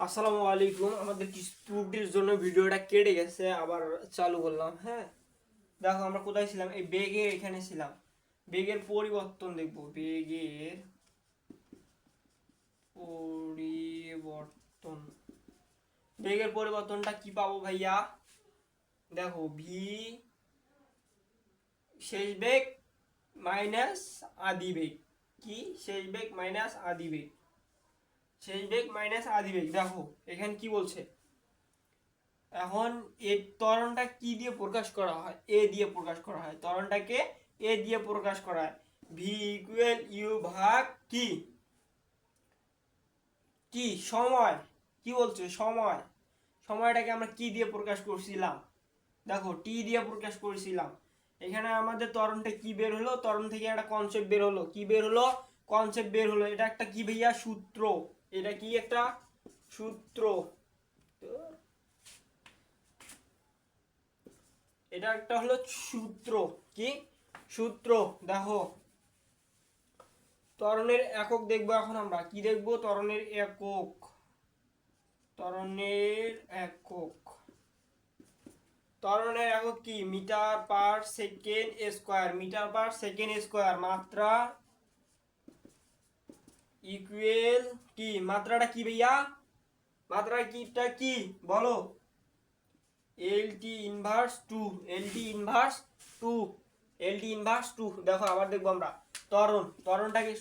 আসসালামু আলাইকুম। আমাদের কিছু ত্রুটির জন্য ভিডিওটা কেটে গেছে, আবার চালু করলাম। হ্যাঁ, দেখো আমরা কোথায় ছিলাম? এই বেগের এখানে ছিলাম। বেগের পরিবর্তন দেখবো। পরিবর্তন বেগের পরিবর্তনটা কি পাবো ভাইয়া? দেখো, ভি শেষ বেগ মাইনাস আদি বেগ। কি শেষ বেগ মাইনাস আদি বেগ? শেষ বেগ মাইনাস আদি বেগ। দেখো এখানে কি বলছে। এখন এই ত্বরণটা কি দিয়ে প্রকাশ করা হয়? এ দিয়ে প্রকাশ করা হয়। ত্বরণটাকে এ দিয়ে প্রকাশ করা হয়। ভি ইকুয়াল ইউ ভাগ কি কি সময়। কি বলছে? সময়। সময়টাকে আমরা কি দিয়ে প্রকাশ করছিলাম? দেখো, টি দিয়ে প্রকাশ করেছিলাম। এখানে আমাদের ত্বরণটা কি বের হলো? ত্বরণ থেকে একটা কনসেপ্ট বের হলো। কি বের হলো? কনসেপ্ট বের হলো। এটা একটা কি ভাইয়া? সূত্র। এটা কি একটা সূত্র? এটা একটা হলো সূত্র। কি সূত্র? দেখো, ত্বরণের একক দেখবো। এখন আমরা কি দেখবো? ত্বরণের একক। ত্বরণের একক। ত্বরণের একক কি? Metre per second square. Metre per second square. মাত্রা ইকুয়াল কি? মাত্রাটা কি ভাইয়া? মাত্রা কিটা কি বলো? LT inverse two. LT inverse two. LT inverse two. দেখো আবার দেখবো আমরা। ত্বরণটাকে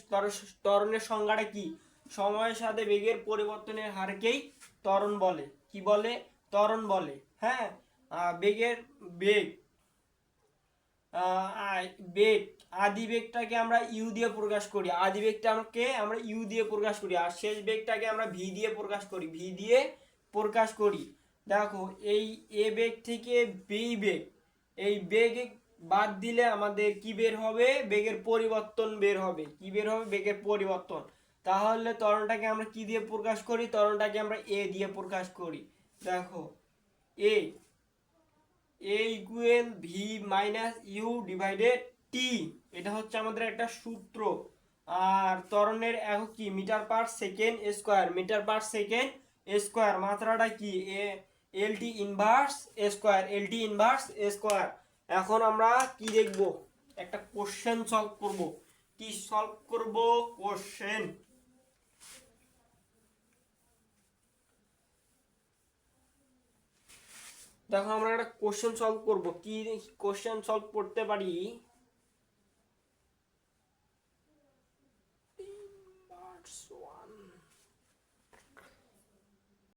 ত্বরণের সংজ্ঞাটা কি? সময়ের সাথে বেগের পরিবর্তনের হারকেই ত্বরণ বলে। কি বলে? ত্বরণ বলে। হ্যাঁ, বেগের বেগ বেগ আদি বেগটাকে আমরা ইউ দিয়ে প্রকাশ করি। আদি বেগটাকে আমরা ইউ দিয়ে প্রকাশ করি। আর শেষ বেগটাকে আমরা ভি দিয়ে প্রকাশ করি। ভি দিয়ে প্রকাশ করি। দেখো, এই এ বেগ থেকে বি বেগ, এই বেগ বাদ দিলে আমাদের কি বের হবে? বেগের পরিবর্তন বের হবে। কি বের হবে? বেগের পরিবর্তন। তাহলে ত্বরণটাকে আমরা কি দিয়ে প্রকাশ করি? ত্বরণটাকে আমরা এ দিয়ে প্রকাশ করি। দেখো, a a equal v minus u divided t. এটা হচ্ছে আমাদের একটা সূত্র। আর ত্বরণের একক কি? Metre per second square. Metre per second square. মাত্রাটা কি? L T inverse square. L T inverse square. এখন আমরা কি দেখব? একটা কোশ্চেন সলভ করব। কি সলভ করব? কোশ্চেন। দেখো আমরা একটা কোশ্চেন সলভ করব। কি কোশ্চেন সলভ করতে পারি?